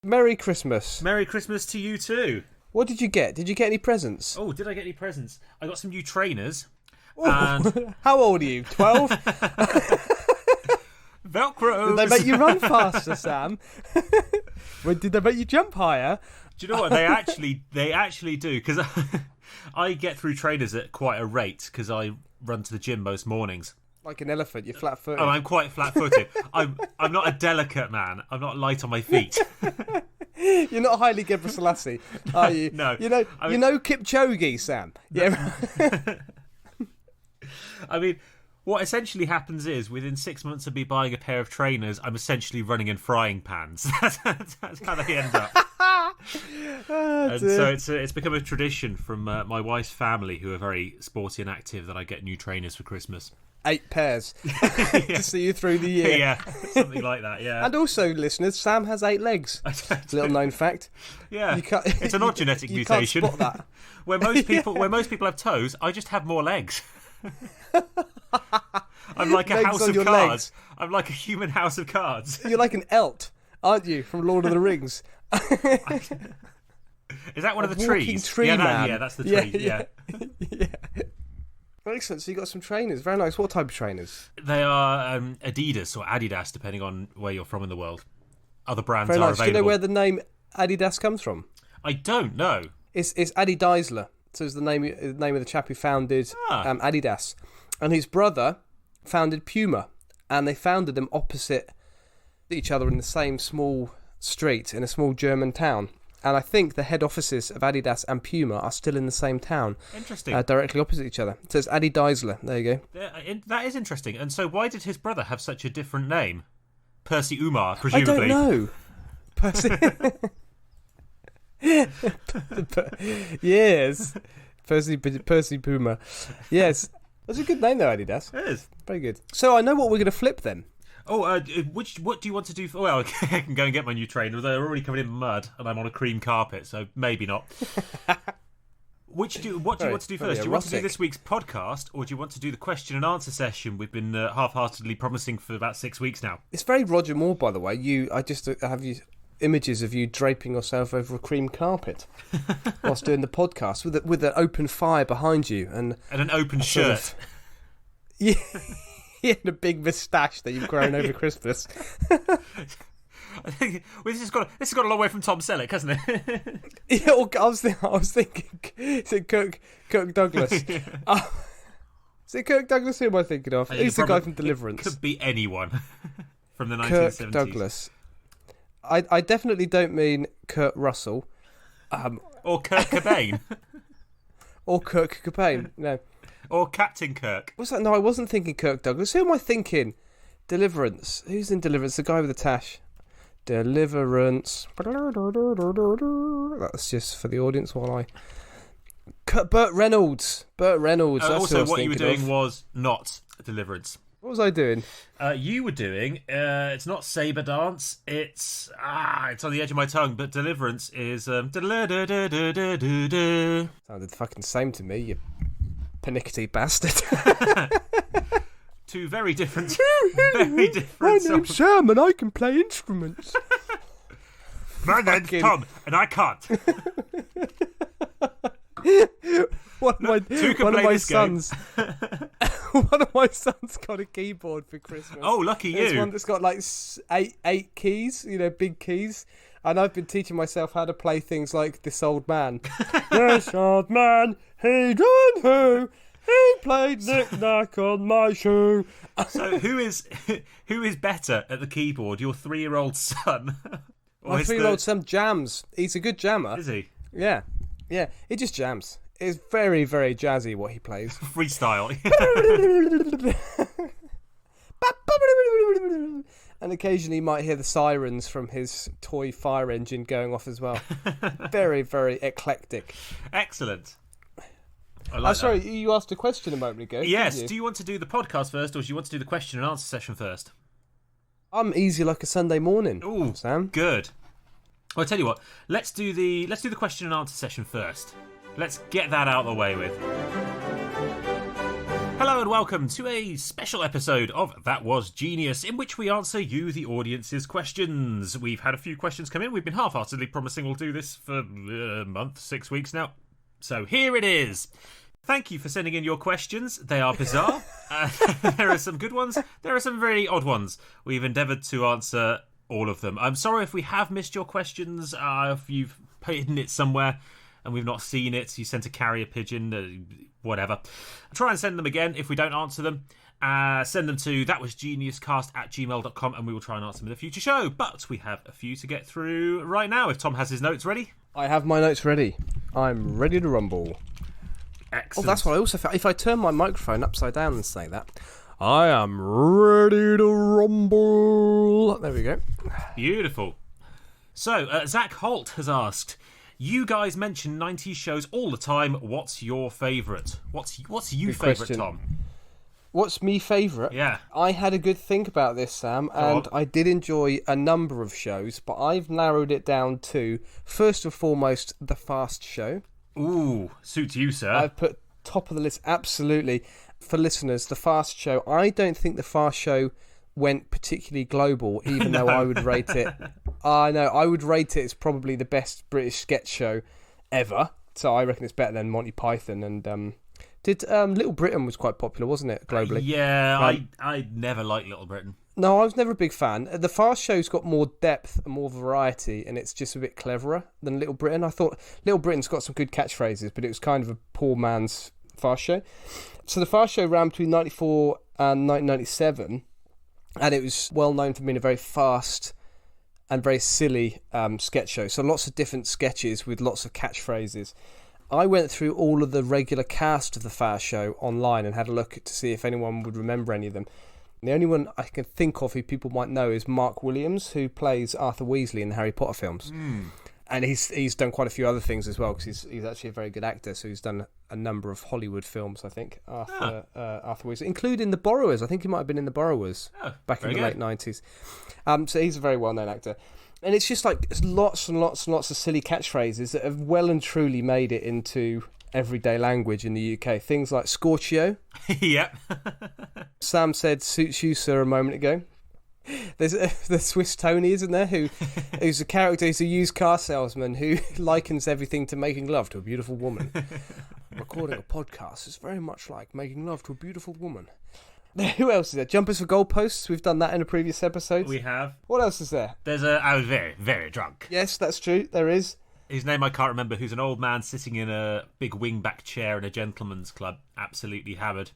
Merry Christmas. Merry Christmas to you too. What did you get? Did you get any presents? Oh, did I get any presents? I got some new trainers. Oh, And... How old are you? 12? Velcro. Did they make you run faster, Sam? Did they make you jump higher? Do you know what? They actually do, because I get through trainers at quite a rate because I run to the gym most mornings. Like an elephant, you're flat-footed. Oh, I'm quite flat-footed. I'm not a delicate man. I'm not light on my feet. You're not highly Gebre Selassie, are you? No. You know Kipchoge, Sam? Yeah. I mean, what essentially happens is, within 6 months of me buying a pair of trainers, I'm essentially running in frying pans. That's how they end up. And so it's become a tradition from my wife's family, who are very sporty and active, that I get new trainers for Christmas. 8 pairs to see you through the year. Yeah, something like that, yeah. And also, listeners, Sam has 8 legs. Little known fact. Yeah, it's an odd genetic mutation. You can't spot that. Where most people have toes, I just have more legs. I'm like a house of cards. Legs. I'm like a human house of cards. You're like an Elt, aren't you, from Lord of the Rings? Is that one of the trees? Tree man. Yeah, that's the tree. Yeah. Excellent. So you got some trainers. Very nice. What type of trainers? They are Adidas or Adidas, depending on where you're from in the world. Other brands Very are nice. available. Do you know where the name Adidas comes from? I don't know. It's Adi Daisler. So it's the name of the chap who founded Adidas, and his brother founded Puma, and they founded them opposite each other in the same small street in a small German town. And I think the head offices of Adidas and Puma are still in the same town. Interesting. Directly opposite each other. So it's Adi Daisler. There you go. That is interesting. And so why did his brother have such a different name? Percy Umar, presumably. I don't know. Percy... Yes. Percy Puma. Yes. That's a good name though, Adidas. It is. Very good. So I know what we're going to flip then. Oh, what do you want to do? Well, I can go and get my new trainer. They're already covered in mud, and I'm on a cream carpet, so maybe not. What do you want to do first? Do you want to do this week's podcast, or do you want to do the question and answer session we've been half-heartedly promising for about 6 weeks now? It's very Roger Moore, by the way. I just have images of you draping yourself over a cream carpet whilst doing the podcast with an open fire behind you and an open shirt. Sort of, yeah. And a big moustache that you've grown over Christmas. I think this has got a long way from Tom Selleck, hasn't it? Yeah, I was thinking, is it Kirk Douglas? Yeah. Is it Kirk Douglas? Who am I thinking of? Who's the guy from Deliverance? Could be anyone from the 1970s. Kirk Douglas. I definitely don't mean Kurt Russell. Or Kurt Cobain. Or Kirk Cobain, no. Or Captain Kirk. What's that? No, I wasn't thinking Kirk Douglas. Who am I thinking? Deliverance. Who's in Deliverance? The guy with the tash. Deliverance. That's just for the audience while I... Burt Reynolds. That's also, what you were doing of. Was not Deliverance. What was I doing? You were doing, it's not Sabre Dance, it's on the edge of my tongue, but Deliverance is... Sounded the fucking same to me, you pernickety bastard. Two very different My songs. name's Sam and I can play instruments. My name's Tom and I can't. One of my sons got a keyboard for Christmas. Oh, lucky you. It's one that's got like eight keys, big keys. And I've been teaching myself how to play things like This Old Man. This old man, he done who? He played knick-knack on my shoe. So who is better at the keyboard, your 3-year-old son? My 3-year-old son jams. He's a good jammer. Is he? Yeah. He just jams. It's very, very jazzy what he plays. Freestyle. And occasionally you might hear the sirens from his toy fire engine going off as well. Very, very eclectic. Excellent. I like sorry, that. you asked a question a moment ago. Yes. Do you want to do the podcast first, or do you want to do the question and answer session first? I'm easy like a Sunday morning. Ooh, Sam. Good. Well, I tell you what. Let's do the question and answer session first. Let's get that out of the way with. Hello and welcome to a special episode of That Was Genius, in which we answer you, the audience's questions. We've had a few questions come in. We've been half-heartedly promising we'll do this for a month, 6 weeks now. So here it is. Thank you for sending in your questions. They are bizarre. There are some good ones. There are some very odd ones. We've endeavoured to answer all of them. I'm sorry if we have missed your questions, if you've hidden it somewhere and we've not seen it. You sent a carrier pigeon, whatever. Try and send them again if we don't answer them. Send them to thatwasgeniuscast@gmail.com and we will try and answer them in a future show. But we have a few to get through right now. If Tom has his notes ready. I have my notes ready. I'm ready to rumble. Excellent. Oh, that's what I also felt. If I turn my microphone upside down and say that, I am ready to rumble. There we go. Beautiful. So, Zach Holt has asked, you guys mention 90s shows all the time. What's your favourite? What's you favourite, Tom? What's me favourite? Yeah. I had a good think about this, Sam, and I did enjoy a number of shows, but I've narrowed it down to, first and foremost, The Fast Show. Ooh, suits you, sir. I've put top of the list, absolutely. For listeners, The Fast Show, I don't think The Fast Show went particularly global, even though I would rate it. I know, I would rate it as probably the best British sketch show ever. So I reckon it's better than Monty Python. And Little Britain was quite popular, wasn't it, globally? Yeah, I never liked Little Britain. No, I was never a big fan. The Fast Show's got more depth and more variety, and it's just a bit cleverer than Little Britain. I thought Little Britain's got some good catchphrases, but it was kind of a poor man's Fast Show. So the Fast Show ran between 1994 and 1997, and it was well known for being a very fast and very silly sketch show. So lots of different sketches with lots of catchphrases. I went through all of the regular cast of the Fast Show online and had a look to see if anyone would remember any of them. The only one I can think of who people might know is Mark Williams, who plays Arthur Weasley in the Harry Potter films. And he's done quite a few other things as well, because he's actually a very good actor. So he's done a number of Hollywood films, I think, Arthur Weasley, including The Borrowers. I think he might have been in The Borrowers back in the late 90s. So he's a very well-known actor. And it's just like lots and lots and lots of silly catchphrases that have well and truly made it into everyday language in the UK. Things like Scorchio. Yep. Sam said suits you, sir, a moment ago. There's the Swiss Tony, isn't there, who's a character, he's a used car salesman who likens everything to making love to a beautiful woman. Recording a podcast is very much like making love to a beautiful woman. Who else is there? Jumpers for Goalposts. We've done that in a previous episode. We have. What else is there? I was very, very drunk. Yes, that's true. There is. His name I can't remember, who's an old man sitting in a big wingback chair in a gentleman's club, absolutely hammered,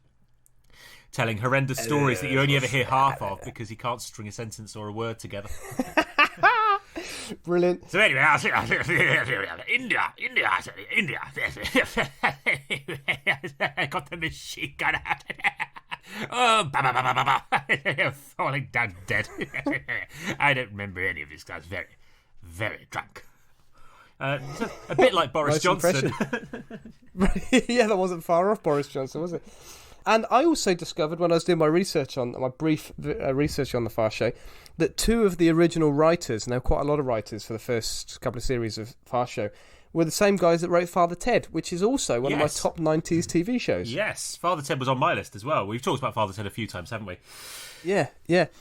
telling horrendous stories that you only ever hear half of because he can't string a sentence or a word together. Brilliant. So anyway, India. I got the machine gun out. Oh, falling down dead. I don't remember any of this. I was very, very drunk. A bit like Boris Johnson. Yeah, that wasn't far off Boris Johnson, was it? And I also discovered when I was doing my research on my brief research on the Fast Show that two of the original writers, and there were quite a lot of writers for the first couple of series of Fast Show, were the same guys that wrote Father Ted, which is also one of my top 90s TV shows. Yes, Father Ted was on my list as well. We've talked about Father Ted a few times, haven't we? Yeah.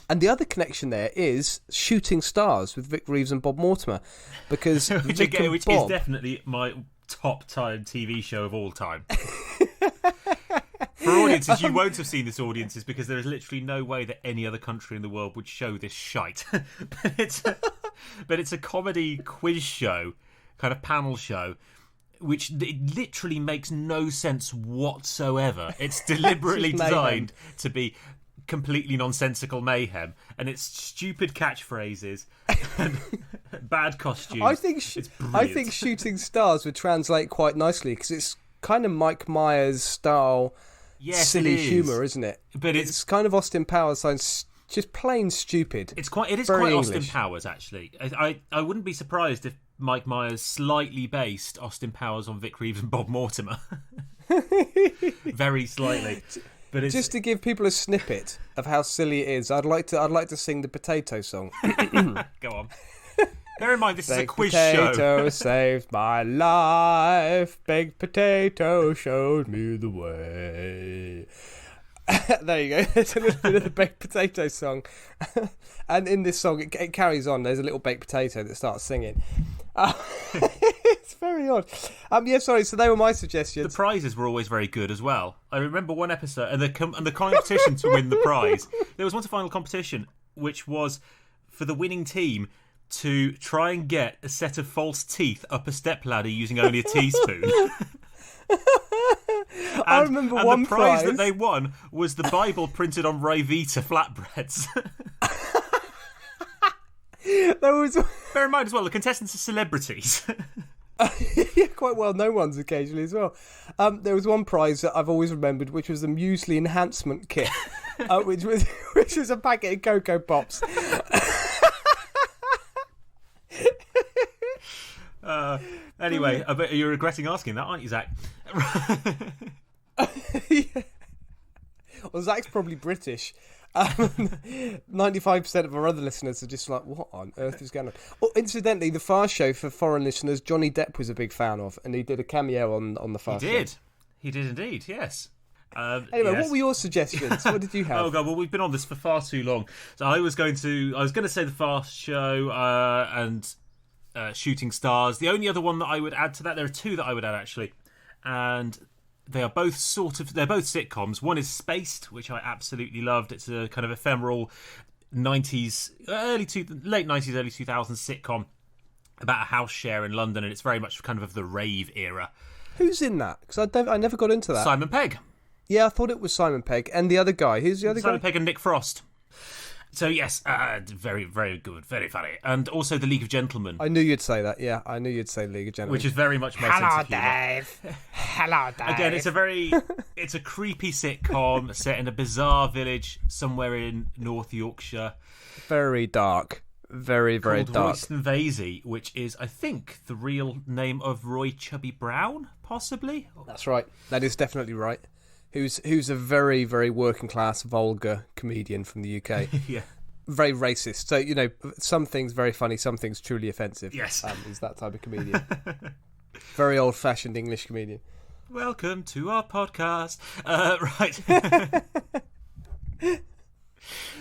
And the other connection there is Shooting Stars with Vic Reeves and Bob Mortimer, because which is definitely my top-time TV show of all time. For audiences, you won't have seen this, audiences, because there is literally no way that any other country in the world would show this shite. But it's a comedy quiz show, kind of panel show, which it literally makes no sense whatsoever. It's deliberately designed to be completely nonsensical mayhem, and it's stupid catchphrases and bad costumes. I think Shooting Stars would translate quite nicely, because it's kind of Mike Myers style. Yes, silly humour, isn't it? But it's kind of Austin Powers, just plain stupid. It is quite English. Austin Powers, actually. I wouldn't be surprised if Mike Myers slightly based Austin Powers on Vic Reeves and Bob Mortimer. Very slightly. But it's... Just to give people a snippet of how silly it is, I'd like to sing the Potato Song. Go on. Bear in mind, this is a quiz potato show. Saved my life. Baked potato showed me the way. There you go. There's a little bit of the baked potato song. And in this song, it carries on. There's a little baked potato that starts singing. It's very odd. Sorry, so they were my suggestions. The prizes were always very good as well. I remember one episode, and the competition to win the prize, there was one final competition, which was for the winning team to try and get a set of false teeth up a stepladder using only a teaspoon. I remember one the prize that they won was the Bible printed on Rivita flatbreads. Bear in mind as well, the contestants are celebrities. Yeah, quite well known ones occasionally as well. There was one prize that I've always remembered, which was the muesli enhancement kit, which was a packet of Cocoa Pops. Anyway, I bet you're regretting asking that, aren't you, Zach? Yeah. Well, Zach's probably British. 95% of our other listeners are just like, what on earth is going on? Oh, incidentally, the Fast Show, for foreign listeners, Johnny Depp was a big fan of, and he did a cameo on the Fast Show. He did indeed, yes. Anyway, yes. What were your suggestions? What did you have? Oh god, well, we've been on this for far too long. So I was going to say the Fast Show and Shooting Stars. The only other one that I would add to that, there are two that I would add actually, and they are both they're both sitcoms. One is Spaced, which I absolutely loved. It's a kind of ephemeral 90s, late 90s, early 2000s sitcom about a house share in London, and it's very much kind of the rave era. Who's in that? Because I never got into that. Simon Pegg. Yeah, I thought it was Simon Pegg. And the other guy, who's the other guy? Simon Pegg and Nick Frost. So yes, very, very good, very funny. And also The League of Gentlemen. I knew you'd say that, yeah. I knew you'd say League of Gentlemen. Which is very much my sense of humour. Dave. Hello, Dave. Again, it's a creepy sitcom set in a bizarre village somewhere in North Yorkshire. Very dark. Very, very called dark. Royston Vasey, which is, I think, the real name of Roy Chubby Brown, possibly? That's right. That is definitely right. Who's a very, very working class, vulgar comedian from the UK. Yeah. Very racist. So, some things very funny, some things truly offensive. Yes. Is that type of comedian. Very old fashioned English comedian. Welcome to our podcast. Right.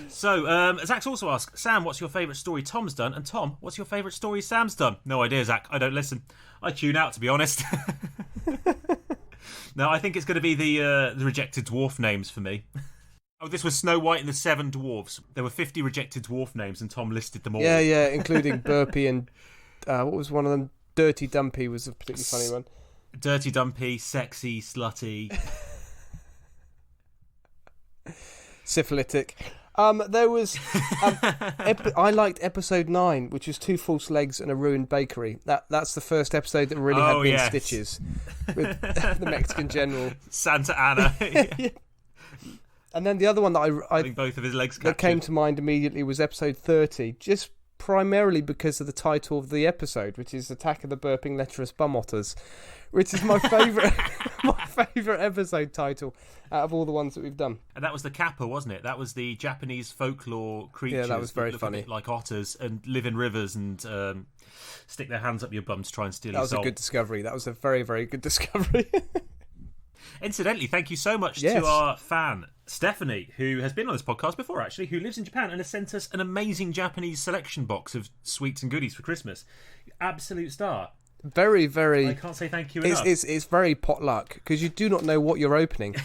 So, Zach's also asked, Sam, what's your favourite story Tom's done? And Tom, what's your favourite story Sam's done? No idea, Zach. I don't listen. I tune out, to be honest. No, I think it's going to be the rejected dwarf names for me. Oh, this was Snow White and the Seven Dwarfs. There were 50 rejected dwarf names, and Tom listed them all. Yeah, including Burpee and what was one of them? Dirty Dumpy was a particularly funny one. Dirty Dumpy, Sexy, Slutty. Syphilitic. There was I liked episode 9, which was 2 false legs and a ruined bakery. That's the first episode that really had me in stitches with the Mexican general Santa Ana. Yeah. And then the other one that I both of his legs that came to mind immediately was episode 30, just primarily because of the title of the episode, which is Attack of the Burping Lecherous Bum Otters, which is my favourite episode title out of all the ones that we've done. And that was the Kappa, wasn't it? That was the Japanese folklore creatures. Yeah, that was very look funny. A bit like otters and live in rivers and stick their hands up your bum to try and steal your soul. That was a good discovery. That was a very, very good discovery. Incidentally, thank you so much to our fan, Stephanie, who has been on this podcast before, actually, who lives in Japan and has sent us an amazing Japanese selection box of sweets and goodies for Christmas. Absolute star. Very, very... I can't say thank you enough. It's very potluck, because you do not know what you're opening.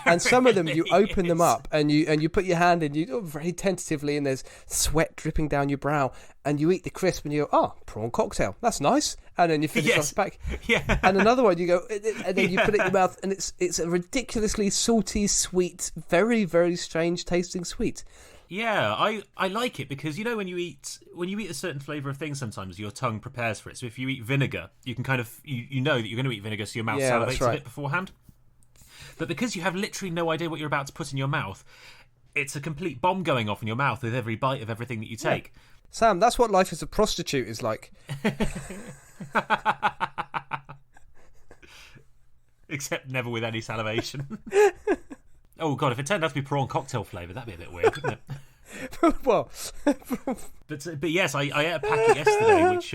And some of them, you open them up, and you put your hand in, you do it very tentatively, and there's sweat dripping down your brow, and you eat the crisp, and you go, prawn cocktail, that's nice. And then you finish off the back. Yeah. And another one, you go, and then you put it in your mouth, and it's a ridiculously salty, sweet, very, very strange tasting sweet. Yeah, I like it because, when you eat a certain flavour of things, sometimes your tongue prepares for it. So if you eat vinegar, you can kind of, you know that you're going to eat vinegar, so your mouth salivates a bit beforehand. But because you have literally no idea what you're about to put in your mouth, it's a complete bomb going off in your mouth with every bite of everything that you take. Yeah. Sam, that's what life as a prostitute is like. Except never with any salivation. Oh, God, if it turned out to be prawn cocktail flavour, that'd be a bit weird, wouldn't it? Well, but yes, I ate a packet yesterday, which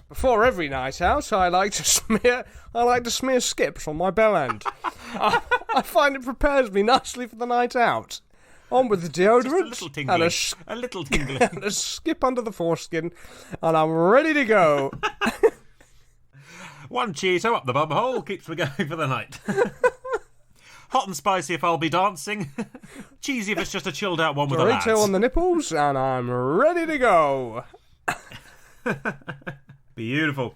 before every night out, I like to smear skips on my bell end. I find it prepares me nicely for the night out. On with the deodorant, just a little tingling, and a skip under the foreskin, and I'm ready to go. One Cheeto up the bum hole keeps me going for the night. Hot and spicy if I'll be dancing. Cheesy if it's just a chilled out one with the lads. Dorito on the nipples, and I'm ready to go. Beautiful.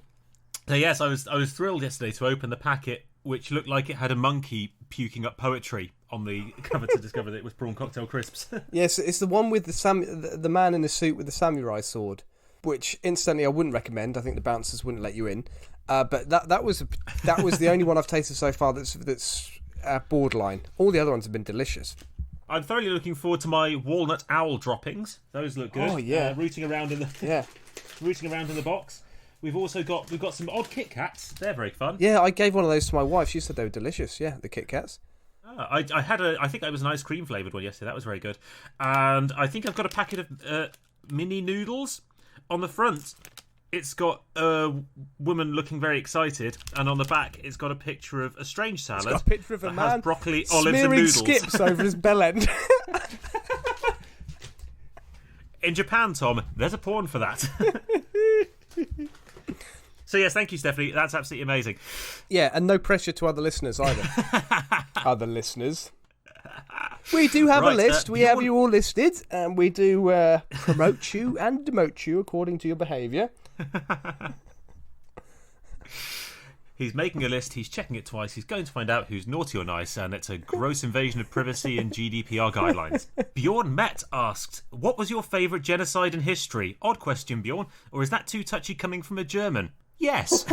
So yes, I was thrilled yesterday to open the packet, which looked like it had a monkey puking up poetry on the cover to discover that it was prawn cocktail crisps. Yes, it's the one with the man in the suit with the samurai sword, which instantly I wouldn't recommend. I think the bouncers wouldn't let you in. But that was the only one I've tasted so far that's borderline. All the other ones have been delicious. I'm thoroughly looking forward to my walnut owl droppings. Those look good. Oh yeah, rooting around in the box. We've got some odd Kit Kats. They're very fun. Yeah, I gave one of those to my wife. She said they were delicious. Yeah, the Kit Kats. I think it was an ice cream flavoured one yesterday. That was very good. And I think I've got a packet of mini noodles. On the front, it's got a woman looking very excited, and on the back, it's got a picture of a strange salad. It's got a picture of a man has broccoli, olives, and noodles. Skips over his bell end. In Japan, Tom, there's a porn for that. So yes, thank you, Stephanie. That's absolutely amazing. Yeah, and no pressure to other listeners either. Other listeners. We do have a list. We have you all listed, and we do promote you and demote you according to your behaviour. He's making a list, he's checking it twice, he's going to find out who's naughty or nice, and it's a gross invasion of privacy and GDPR guidelines. Bjorn Met asked, what was your favourite genocide in history? Odd question, Bjorn, or is that too touchy coming from a German? Yes.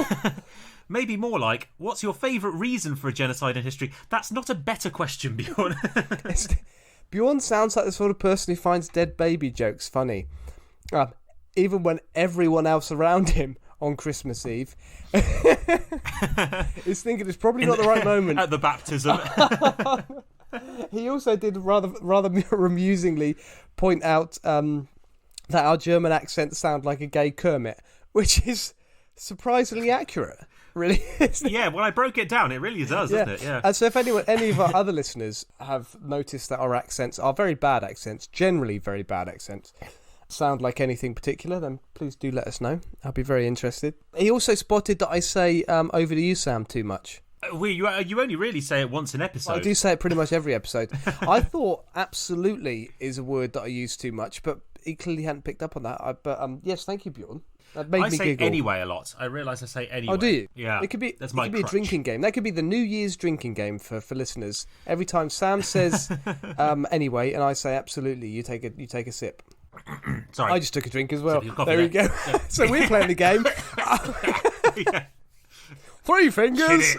Maybe more like, what's your favourite reason for a genocide in history? That's not a better question, Bjorn. Bjorn sounds like the sort of person who finds dead baby jokes funny. Even when everyone else around him on Christmas Eve is thinking it's probably not the right moment. At the baptism. He also did rather amusingly point out that our German accents sound like a gay Kermit, which is surprisingly accurate. Really is. Yeah, when I broke it down, it really does, doesn't it? Yeah. And so if any of our other listeners have noticed that our accents are very bad accents, generally very bad accents, sound like anything particular, then please do let us know. I'll be very interested. He also spotted that I say over to you, Sam, too much. You only really say it once an episode. I do say it pretty much every episode. I thought absolutely is a word that I use too much, but he clearly hadn't picked up on that. But yes, thank you, Bjorn. That made me say giggle. Anyway a lot. I realise I say anyway. Oh, do you? Yeah. It could be a drinking game. That could be the New Year's drinking game for listeners. Every time Sam says anyway, and I say absolutely, you take a sip. Sorry. I just took a drink as well. There we go. Yeah. So we're playing the game. Yeah. 3 fingers.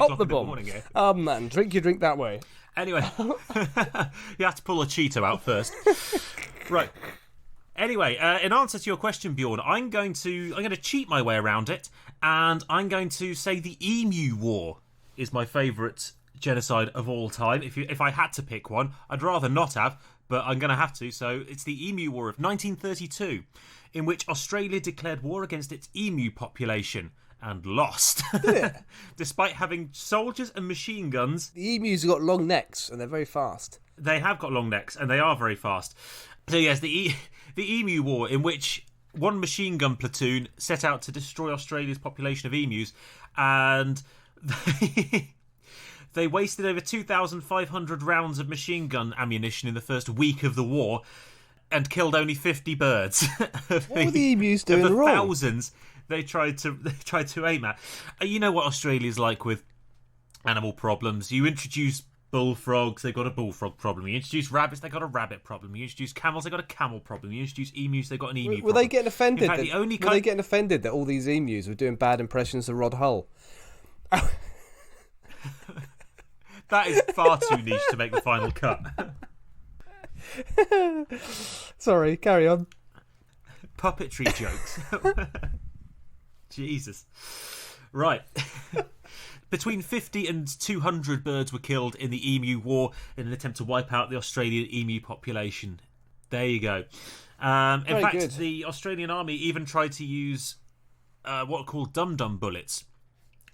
Up the bum. Oh man, drink your drink that way. Anyway, you have to pull a Cheeto out first. Right. Anyway, in answer to your question, Bjorn, I'm going to cheat my way around it, and I'm going to say the Emu War is my favourite genocide of all time. If I had to pick one, I'd rather not have, but I'm going to have to. So it's the Emu War of 1932, in which Australia declared war against its emu population and lost. Did it? Despite having soldiers and machine guns. The emus have got long necks, and they're very fast. They have got long necks, and they are very fast. So yes, the Emu War, in which one machine gun platoon set out to destroy Australia's population of emus, and they wasted over 2,500 rounds of machine gun ammunition in the first week of the war, and killed only 50 birds. What were the emus doing of the wrong? Thousands they tried to aim at. You know what Australia's like with animal problems. You introduce bullfrogs, they've got a bullfrog problem. You introduce rabbits, they've got a rabbit problem. You introduce camels, they've got a camel problem. You introduce emus, they've got an emu problem. Were they getting offended? In fact, were they getting offended that all these emus were doing bad impressions of Rod Hull? That is far too niche to make the final cut. Sorry, carry on. Puppetry jokes. Jesus. Right. Between 50 and 200 birds were killed in the Emu War in an attempt to wipe out the Australian emu population. There you go. In fact, good. The Australian Army even tried to use what are called dum-dum bullets,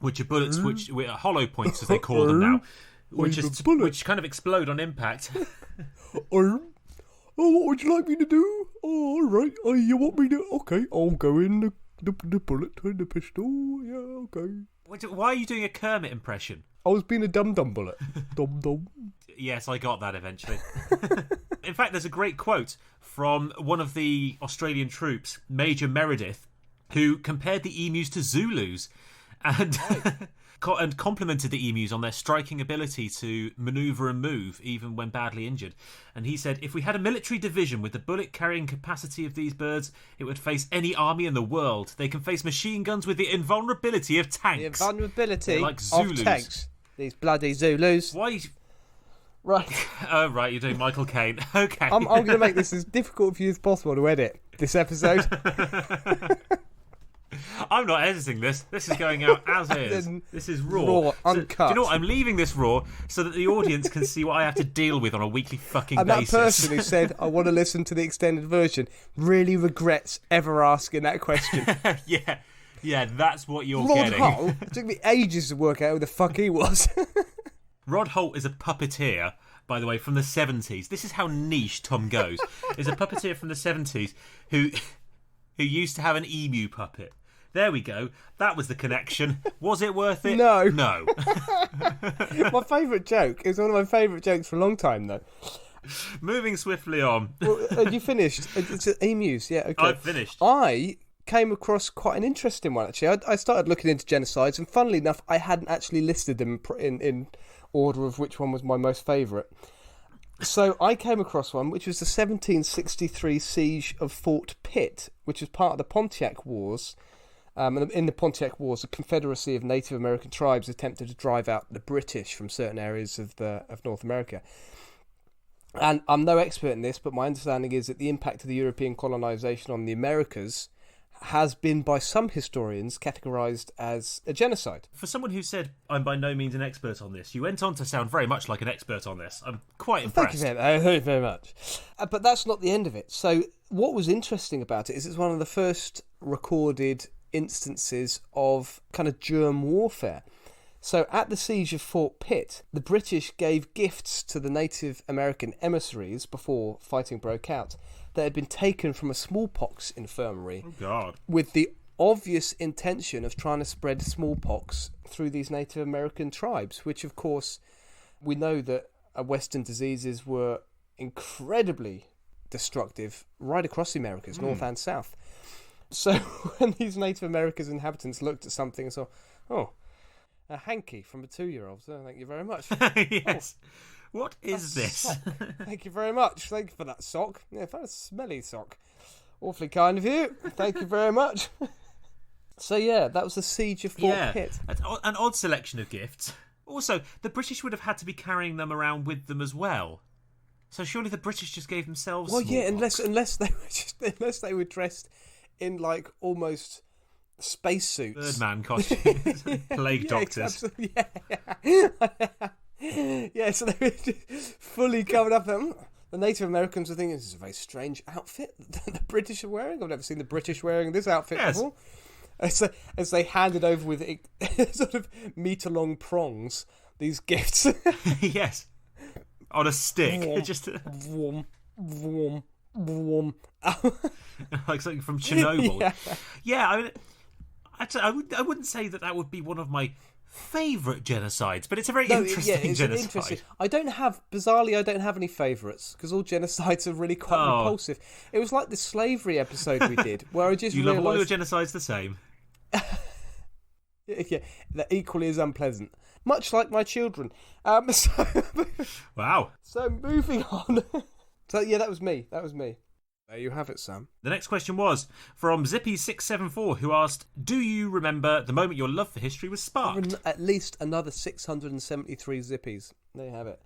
which are bullets which are hollow points, as they call them now, which kind of explode on impact. Oh, what would you like me to do? Oh, all right. Oh, you want me to? Okay, I'll go in the bullet and the pistol. Yeah, okay. Why are you doing a Kermit impression? I was being a dum-dum bullet. Dum-dum. Yes, I got that eventually. In fact, there's a great quote from one of the Australian troops, Major Meredith, who compared the emus to Zulus and and complimented the emus on their striking ability to manoeuvre and move, even when badly injured. And he said, if we had a military division with the bullet-carrying capacity of these birds, it would face any army in the world. They can face machine guns with the invulnerability of tanks. The invulnerability like Zulus. of tanks. These bloody Zulus. Why? Right. Oh, right, you're doing Michael Caine. Okay. I'm going to make this as difficult for you as possible to edit this episode. I'm not editing this. This is going out as is. This is raw. Uncut. Do you know what? I'm leaving this raw so that the audience can see what I have to deal with on a weekly fucking and basis. And that person who said, I want to listen to the extended version, really regrets ever asking that question. Yeah, that's what you're Rod getting. Holt, it took me ages to work out who the fuck he was. Rod Holt is a puppeteer, by the way, from the 70s. This is how niche Tom goes. Is a puppeteer from the 70s who used to have an emu puppet. There we go. That was the connection. Was it worth it? No. No. My favourite joke is one of my favourite jokes for a long time, though. Moving swiftly on. Well, you finished? It's emus, yeah, okay. I've finished. I came across quite an interesting one, actually. I started looking into genocides, and funnily enough, I hadn't actually listed them in order of which one was my most favourite. So I came across one, which was the 1763 siege of Fort Pitt, which was part of the Pontiac Wars. In the Pontiac Wars, a confederacy of Native American tribes attempted to drive out the British from certain areas of North America. And I'm no expert in this, but my understanding is that the impact of the European colonisation on the Americas has been, by some historians, categorised as a genocide. For someone who said, I'm by no means an expert on this, you went on to sound very much like an expert on this. I'm quite impressed. Thank you very much. But that's not the end of it. So what was interesting about it is it's one of the first recorded instances of kind of germ warfare. So at the siege of Fort Pitt, the British gave gifts to the Native American emissaries before fighting broke out that had been taken from a smallpox infirmary. Oh, God. With the obvious intention of trying to spread smallpox through these Native American tribes, which of course we know that Western diseases were incredibly destructive right across the Americas, north and south. So when these Native American inhabitants looked at something and saw, oh, a hanky from a 2-year-old, so thank you very much. Yes. Oh, what is this? Thank you very much. Thank you for that sock. Yeah, for a smelly sock. Awfully kind of you. Thank you very much. So yeah, that was the siege of Fort Pitt. An odd selection of gifts. Also, the British would have had to be carrying them around with them as well. So surely the British just gave themselves. Well, yeah, unless they were dressed in like almost spacesuits, Birdman costumes, plague doctors. Yeah, so they were just fully covered up. The Native Americans were thinking, this is a very strange outfit that the British are wearing. I've never seen the British wearing this outfit before. As they handed over with sort of metre-long prongs these gifts. Yes, on a stick. Vroom, vroom, vroom. Like something from Chernobyl. Yeah, I mean, I wouldn't say that would be one of my favourite genocides, but it's a very interesting genocide. Bizarrely, I don't have any favourites, because all genocides are really quite repulsive. It was like the slavery episode we did, where I just realised... love all your genocides the same. Yeah, they're equally as unpleasant. Much like my children. Wow. So moving on. So yeah, that was me. There you have it, Sam. The next question was from Zippy674, who asked, do you remember the moment your love for history was sparked? At least another 673 Zippies. There you have it.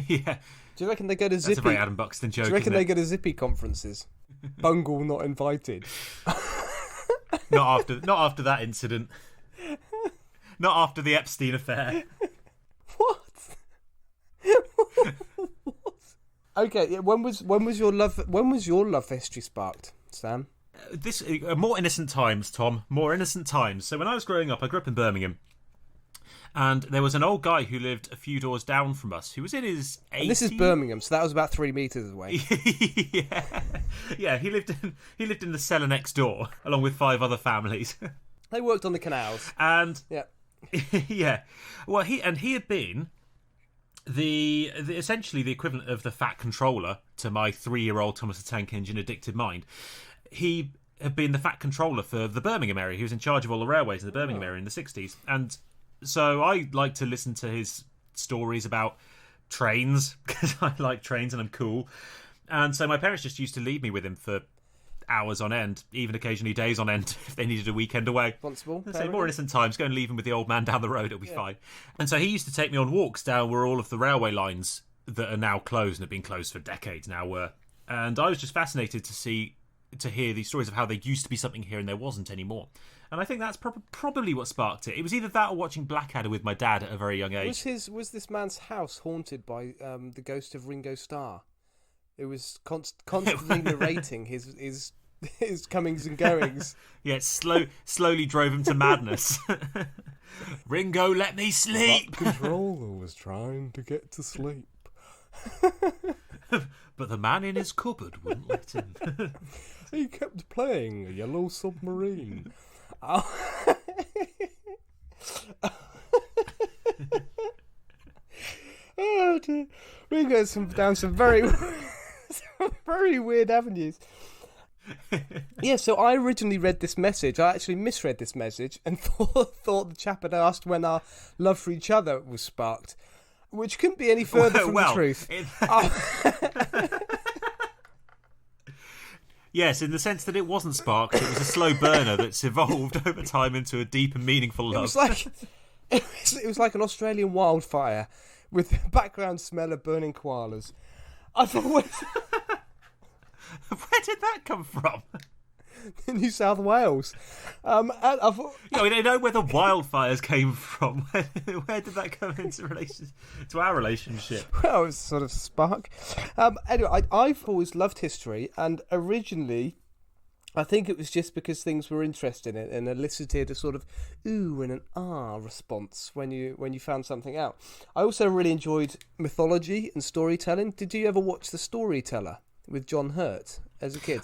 Yeah. Do you reckon they go to Zippy? That's a very Adam Buxton joke. Do you reckon they go to Zippy conferences? Bungle not invited. Not after that incident. Not after the Epstein affair. What? What? Okay, yeah, when was your love for history sparked, Sam? This more innocent times, Tom. More innocent times. So when I was growing up, I grew up in Birmingham, and there was an old guy who lived a few doors down from us who was in his 80s. And this is Birmingham, so that was about 3 metres away. Yeah. He lived in the cellar next door, along with 5 other families. They worked on the canals, and yeah, yeah. Well, he had been the essentially the equivalent of the fat controller to my 3-year-old Thomas the Tank Engine addicted mind. He had been the fat controller for the Birmingham area. He was in charge of all the railways in the Birmingham area in the 60s. And so I like to listen to his stories about trains, because I like trains and I'm cool. And so my parents just used to leave me with him for hours on end, even occasionally days on end, if they needed a weekend away. Responsible. So more innocent times, go and leave him with the old man down the road, it'll be fine. And so he used to take me on walks down where all of the railway lines that are now closed and have been closed for decades now were. And I was just fascinated to hear these stories of how there used to be something here and there wasn't anymore. And I think that's probably what sparked it. It was either that or watching Blackadder with my dad at a very young age. Was this man's house haunted by the ghost of Ringo Starr? It was constantly narrating his comings and goings. Yeah, slowly drove him to madness. Ringo, let me sleep! That controller was trying to get to sleep. But the man in his cupboard wouldn't let him. He kept playing Yellow Submarine. Oh dear. We go down some very weird avenues. Yeah, so I originally read this message. I actually misread this message and thought the chap had asked when our love for each other was sparked, which couldn't be any further from the truth. Yes, in the sense that it wasn't sparked, it was a slow burner that's evolved over time into a deep and meaningful love. It was like an Australian wildfire with the background smell of burning koalas. I've always... Where did that come from? New South Wales. Yeah, we don't know where the wildfires came from. Where did that come into relation to our relationship? Well, it was sort of spark. Anyway, I've always loved history, and originally, I think it was just because things were interesting and elicited a sort of ooh and an ah response when you found something out. I also really enjoyed mythology and storytelling. Did you ever watch The Storyteller with John Hurt as a kid?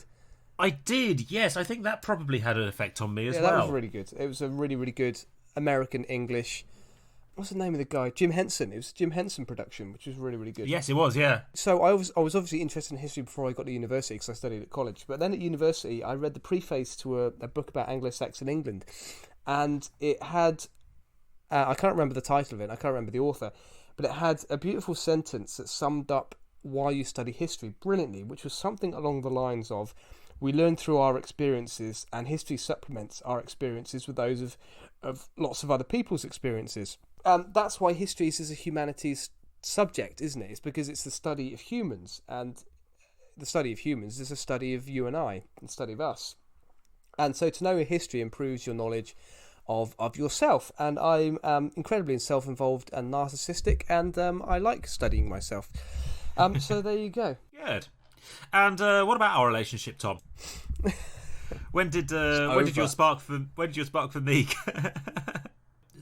I did, yes. I think that probably had an effect on me as well. Yeah, that was really good. It was a really, really good American English... What's the name of the guy? Jim Henson. It was a Jim Henson production, which was really, really good. Yes, it was, yeah. So I was obviously interested in history before I got to university because I studied at college. But then at university, I read the preface to a book about Anglo-Saxon England. And it had... I can't remember the title of it. I can't remember the author. But it had a beautiful sentence that summed up why you study history brilliantly, which was something along the lines of... We learn through our experiences, and history supplements our experiences with those of lots of other people's experiences. That's why history is a humanities subject, isn't it? It's because it's the study of humans, and the study of humans is a study of you and I, the study of us. And so to know history improves your knowledge of yourself. And I'm incredibly self-involved and narcissistic, and I like studying myself. So there you go. Good. And what about our relationship, Tom? When did your spark for me?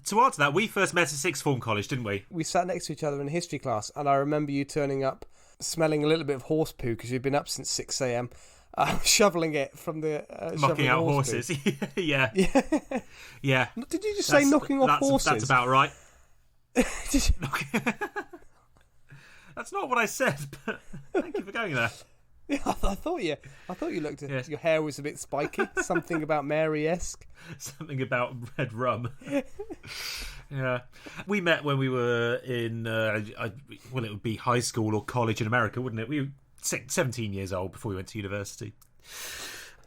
To answer that, we first met at sixth form college, didn't we? We sat next to each other in history class, and I remember you turning up smelling a little bit of horse poo because you'd been up since 6 a.m. Shoveling it from the knocking out horses. Yeah. Yeah. Did you just say knocking off horses? That's about right. That's not what I said, but thank you for going there. Yeah, I thought you looked at your hair was a bit spiky. Something about Mary-esque. Something about red rum. Yeah. We met when we were in, it would be high school or college in America, wouldn't it? We were 17 years old before we went to university.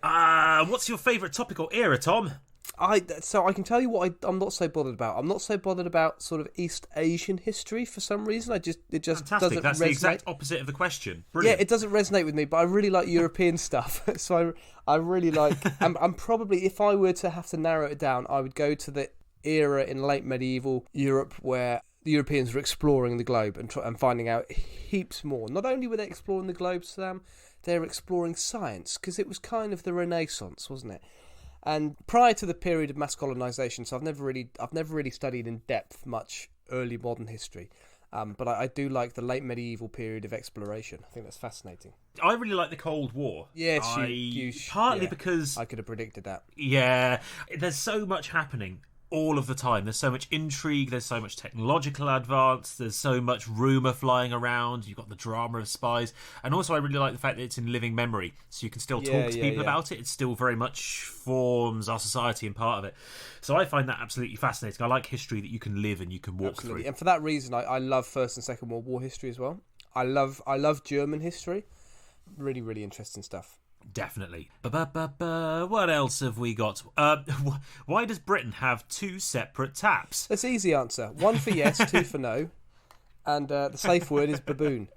What's your favourite topic or era, Tom? So I can tell you what I'm not so bothered about. I'm not so bothered about sort of East Asian history for some reason. It just Fantastic. doesn't That's resonate. The exact opposite of the question. Brilliant. Yeah, it doesn't resonate with me, but I really like European stuff. So I really like... I'm probably, if I were to have to narrow it down, I would go to the era in late medieval Europe where the Europeans were exploring the globe and finding out heaps more. Not only were they exploring the globe, Sam, they were exploring science, because it was kind of the Renaissance, wasn't it? And prior to the period of mass colonisation, so I've never really studied in depth much early modern history. But I do like the late medieval period of exploration. I think that's fascinating. I really like the Cold War. Yeah, partly because I could have predicted that. Yeah, there's so much happening all of the time. There's so much intrigue, there's so much technological advance, there's so much rumour flying around, you've got the drama of spies, and also I really like the fact that it's in living memory, so you can still talk to people about it. It still very much forms our society and part of it. So I find that absolutely fascinating. I like history that you can live and you can walk through. And for that reason, I love First and Second World War history as well. I love German history. Really, really interesting stuff. Definitely. What else have we got? Why does Britain have 2 separate taps? That's an easy answer. 1 for yes, 2 for no. And the safe word is baboon.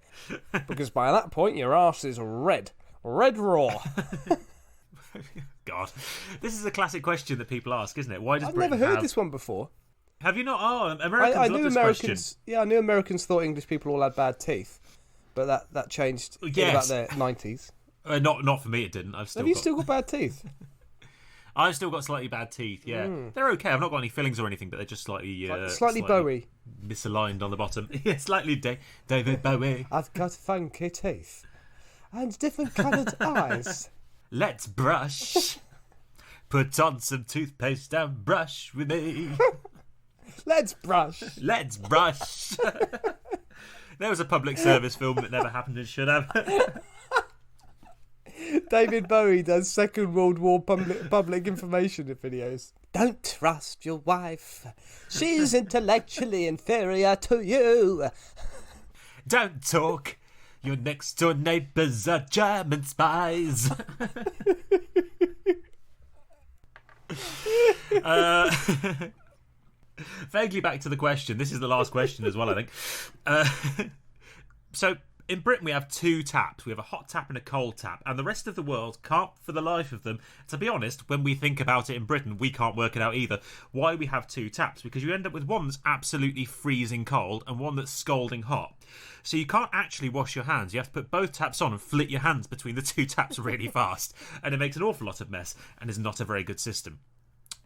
Because by that point, your arse is red. Red raw. God. This is a classic question that people ask, isn't it? Why does I've Britain never heard this one before. Have you not? Oh, Americans I love knew this Americans. question. Yeah, I knew Americans thought English people all had bad teeth. But that changed in about the 90s. Not for me, it didn't. Have you still got bad teeth? I've still got slightly bad teeth, yeah. They're okay. I've not got any fillings or anything, but they're just slightly Bowie. Misaligned on the bottom. Yeah, slightly David Bowie. I've got funky teeth. And different coloured eyes. Let's brush. Put on some toothpaste and brush with me. Let's brush. Let's brush. There was a public service film that never happened and should have. David Bowie does Second World War public information videos. Don't trust your wife. She's intellectually inferior to you. Don't talk. Your next door neighbours are German spies. Vaguely back to the question. This is the last question as well, I think. So, in Britain, we have 2 taps. We have a hot tap and a cold tap, and the rest of the world can't, for the life of them. To be honest, when we think about it in Britain, we can't work it out either. Why we have 2 taps? Because you end up with one that's absolutely freezing cold and one that's scalding hot. So you can't actually wash your hands. You have to put both taps on and flit your hands between the 2 taps really fast, and it makes an awful lot of mess and is not a very good system.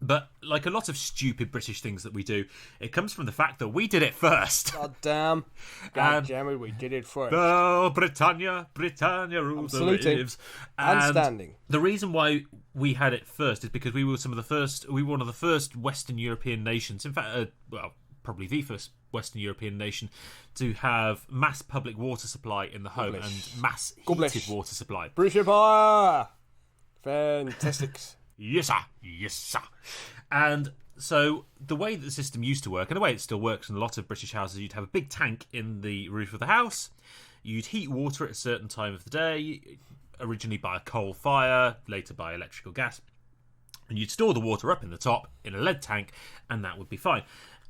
But like a lot of stupid British things that we do, it comes from the fact that we did it first. God damn it, we did it first. Oh, Britannia rules the waves. And standing. The reason why we had it first is because we were one of the first Western European nations, in fact, probably the first Western European nation to have mass public water supply in the home and mass heated water supply. British Empire! Fantastic. Yes, sir. And so the way that the system used to work, and the way it still works in a lot of British houses, you'd have a big tank in the roof of the house. You'd heat water at a certain time of the day, originally by a coal fire, later by electrical gas. And you'd store the water up in the top in a lead tank, and that would be fine.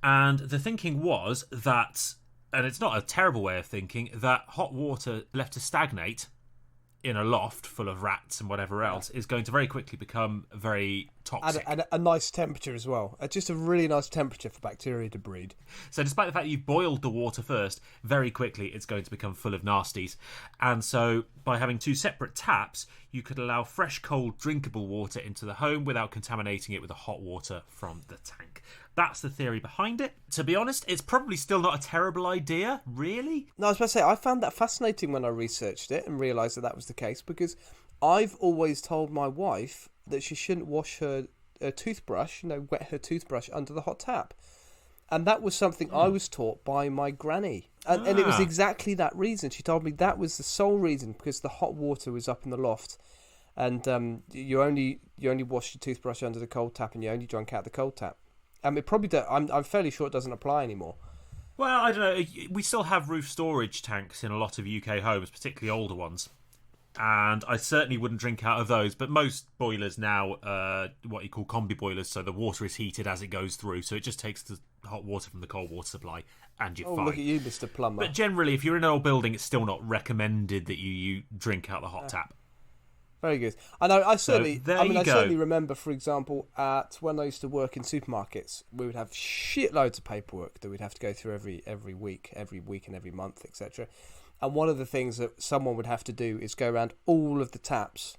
And the thinking was that, and it's not a terrible way of thinking, that hot water left to stagnate in a loft full of rats and whatever else is going to very quickly become very toxic. And a nice temperature as well. Just a really nice temperature for bacteria to breed. So despite the fact that you've boiled the water first, very quickly it's going to become full of nasties. And so by having 2 separate taps, you could allow fresh, cold, drinkable water into the home without contaminating it with the hot water from the tank. That's the theory behind it. To be honest, it's probably still not a terrible idea, really. No, I was about to say, I found that fascinating when I researched it and realised that was the case, because I've always told my wife that she shouldn't wash her toothbrush, wet her toothbrush under the hot tap. And that was something I was taught by my granny. And it was exactly that reason. She told me that was the sole reason, because the hot water was up in the loft. And you only wash your toothbrush under the cold tap, and you only drank out the cold tap. It probably I'm fairly sure it doesn't apply anymore. Well, I don't know. We still have roof storage tanks in a lot of UK homes, particularly older ones. And I certainly wouldn't drink out of those. But most boilers now, what you call combi boilers, so the water is heated as it goes through. So it just takes the hot water from the cold water supply and you're fine. Look at you, Mr. Plumber. But generally, if you're in an old building, it's still not recommended that you drink out the hot tap. Very good. I know. I certainly remember, for example, when I used to work in supermarkets, we would have shitloads of paperwork that we'd have to go through every week and every month, etc. And one of the things that someone would have to do is go around all of the taps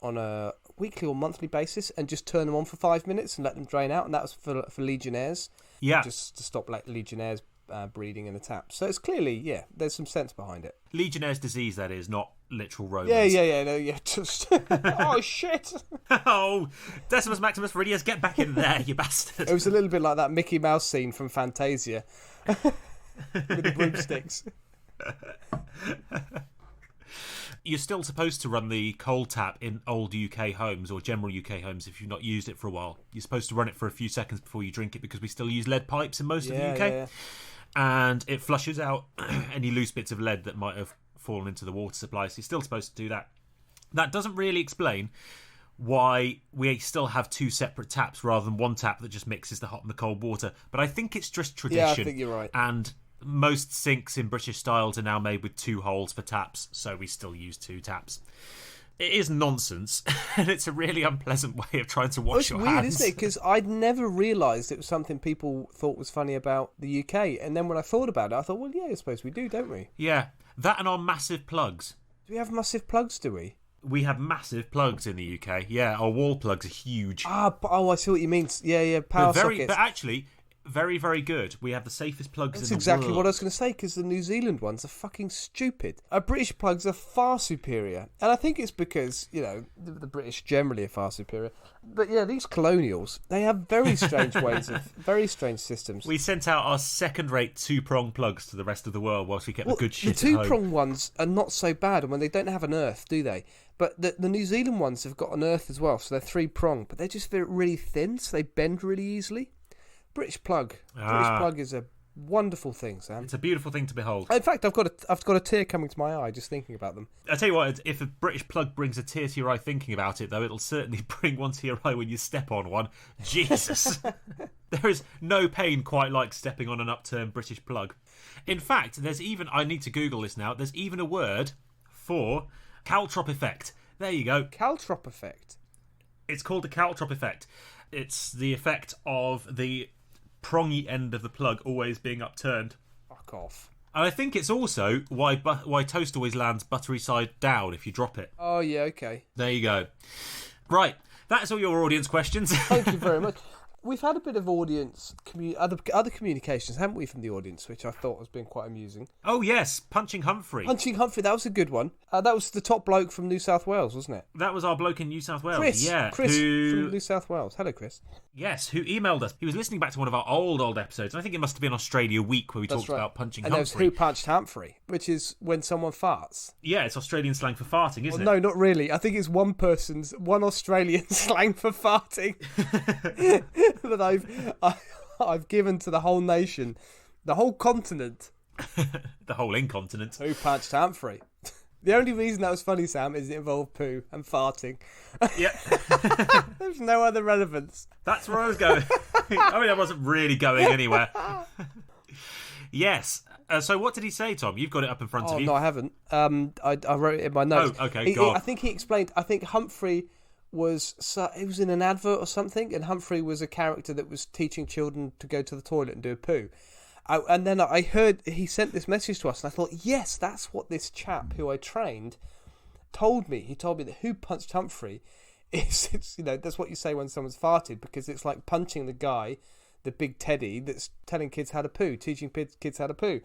on a weekly or monthly basis and just turn them on for 5 minutes and let them drain out. And that was for Legionnaires. Yeah. Just to stop Legionnaires breeding in the taps. So it's clearly, there's some sense behind it. Legionnaire's disease, that is, not literal Romans. Yeah. Just oh, shit. Oh, Decimus Maximus Viridius, get back in there, you bastard. It was a little bit like that Mickey Mouse scene from Fantasia with the broomsticks. You're still supposed to run the cold tap in old UK homes or general UK homes if you've not used it for a while. You're supposed to run it for a few seconds before you drink it because we still use lead pipes in most of the UK. Yeah. And it flushes out any loose bits of lead that might have fallen into the water supply. So you're still supposed to do that. That doesn't really explain why we still have two separate taps rather than one tap that just mixes the hot and the cold water. But I think it's just tradition. Yeah, I think you're right. And most sinks in British styles are now made with two holes for taps, so we still use two taps. It is nonsense, and it's a really unpleasant way of trying to wash your hands. It's weird, isn't it? Because I'd never realised it was something people thought was funny about the UK, and then when I thought about it, I thought, well, yeah, I suppose we do, don't we? Yeah, that and our massive plugs. Do we have massive plugs, do we? We have massive plugs in the UK, yeah. Our wall plugs are huge. I see what you mean. Yeah, power sockets. But actually, very, very good. We have the safest plugs in the world. That's exactly what I was going to say, because the New Zealand ones are fucking stupid. Our British plugs are far superior. And I think it's because, the British generally are far superior. But yeah, these colonials, they have very strange very strange systems. We sent out our second-rate two-prong plugs to the rest of the world whilst we kept the good shit at home. The two-prong ones are not so bad, and when they don't have an earth, do they? But the New Zealand ones have got an earth as well, so they're three-prong, but they're just really thin, so they bend really easily. British plug is a wonderful thing, Sam. It's a beautiful thing to behold. In fact, I've got a tear coming to my eye just thinking about them. I tell you what, if a British plug brings a tear to your eye thinking about it, though, it'll certainly bring one to your eye when you step on one. Jesus, there is no pain quite like stepping on an upturned British plug. In fact, I need to Google this now. There's even a word for caltrop effect. There you go. Caltrop effect. It's called the caltrop effect. It's the effect of the prongy end of the plug always being upturned. Fuck off. And I think it's also why toast always lands buttery side down if you drop it. Oh, yeah, okay. There you go. Right, that's all your audience questions. Thank you very much. We've had a bit of audience, other communications, haven't we, from the audience, which I thought has been quite amusing. Oh, yes, Punching Humphrey. Punching Humphrey, that was a good one. That was the top bloke from New South Wales, wasn't it? That was our bloke in New South Wales. Chris from New South Wales. Hello, Chris. Yes, who emailed us. He was listening back to one of our old episodes. I think it must have been Australia Week where we talked about punching Humphrey. And there was Who Punched Humphrey, which is when someone farts. Yeah, it's Australian slang for farting, isn't it? No, not really. I think it's one Australian slang for farting that I've given to the whole nation, the whole continent. The whole incontinent. Who Punched Humphrey? The only reason that was funny, Sam, is it involved poo and farting. Yeah. There's no other relevance. That's where I was going. I mean, I wasn't really going anywhere. Yes. So what did he say, Tom? You've got it up in front of you. No, I haven't. I wrote it in my notes. Oh, okay, go on. I think he explained, Humphrey was in an advert or something, and Humphrey was a character that was teaching children to go to the toilet and do a poo. And then I heard he sent this message to us, and I thought, yes, that's what this chap who I trained told me. He told me that Who Punched Humphrey is, that's what you say when someone's farted, because it's like punching the guy, the big teddy, that's telling kids how to poo, teaching kids how to poo.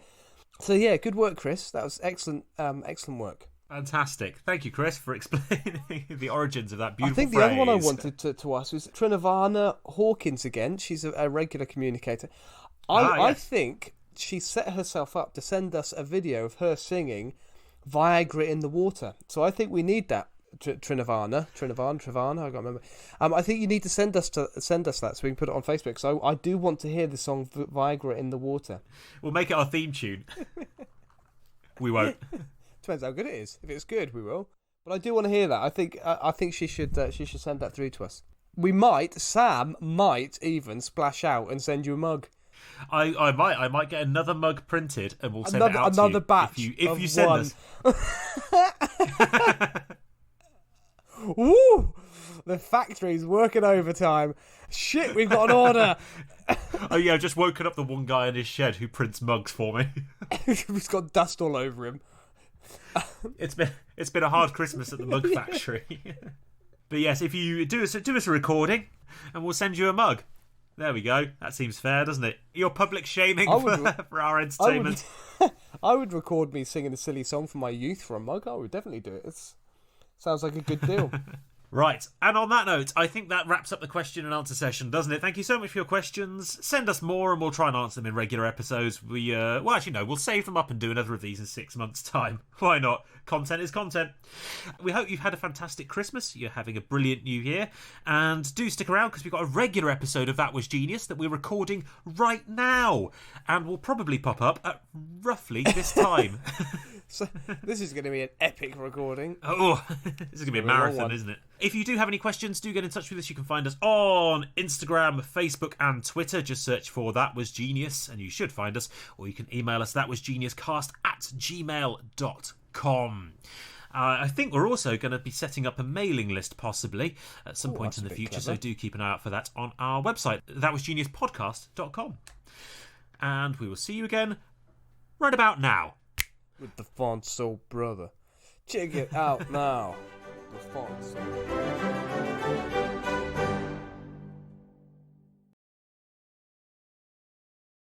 So yeah, good work, Chris. That was excellent work. Fantastic. Thank you, Chris, for explaining the origins of that beautiful phrase. I think the other one I wanted to ask was Trinavana Hawkins again. She's a regular communicator. I think she set herself up to send us a video of her singing Viagra in the Water. So I think we need that, Trinavana, I can't remember. I think you need to send us that so we can put it on Facebook. So I do want to hear the song Viagra in the Water. We'll make it our theme tune. We won't. Depends how good it is. If it's good, we will. But I do want to hear that. I think she should send that through to us. Sam might even splash out and send you a mug. I might get another mug printed and we'll send it out another to you. batch if you send us. Woo! The factory's working overtime. Shit, we've got an order. Oh yeah, I've just woken up the one guy in his shed who prints mugs for me. He's got dust all over him. It's been a hard Christmas at the mug factory. But yes, if you do us a recording, and we'll send you a mug. There we go. That seems fair, doesn't it? You're public shaming for our entertainment. I would record me singing a silly song for my youth for a mug. I would definitely do it. Sounds like a good deal. Right, and on that note, I think that wraps up the question and answer session, doesn't it? Thank you so much for your questions. Send us more and we'll try and answer them in regular episodes. We'll save them up and do another of these in 6 months' time. Why not? Content is content. We hope you've had a fantastic Christmas, you're having a brilliant New Year, and do stick around because we've got a regular episode of That Was Genius that we're recording right now, and will probably pop up at roughly this time. So this is going to be an epic recording. Oh, this is going to be a marathon, isn't it? If you do have any questions, do get in touch with us. You can find us on Instagram, Facebook and Twitter. Just search for That Was Genius and you should find us. Or you can email us thatwasgeniuscast@gmail.com. I think we're also going to be setting up a mailing list possibly at some point in the future. Clever. So do keep an eye out for that on our website, thatwasgeniuspodcast.com. And we will see you again right about now. With the Font Soul Brother. Check it out now. The Font Soul.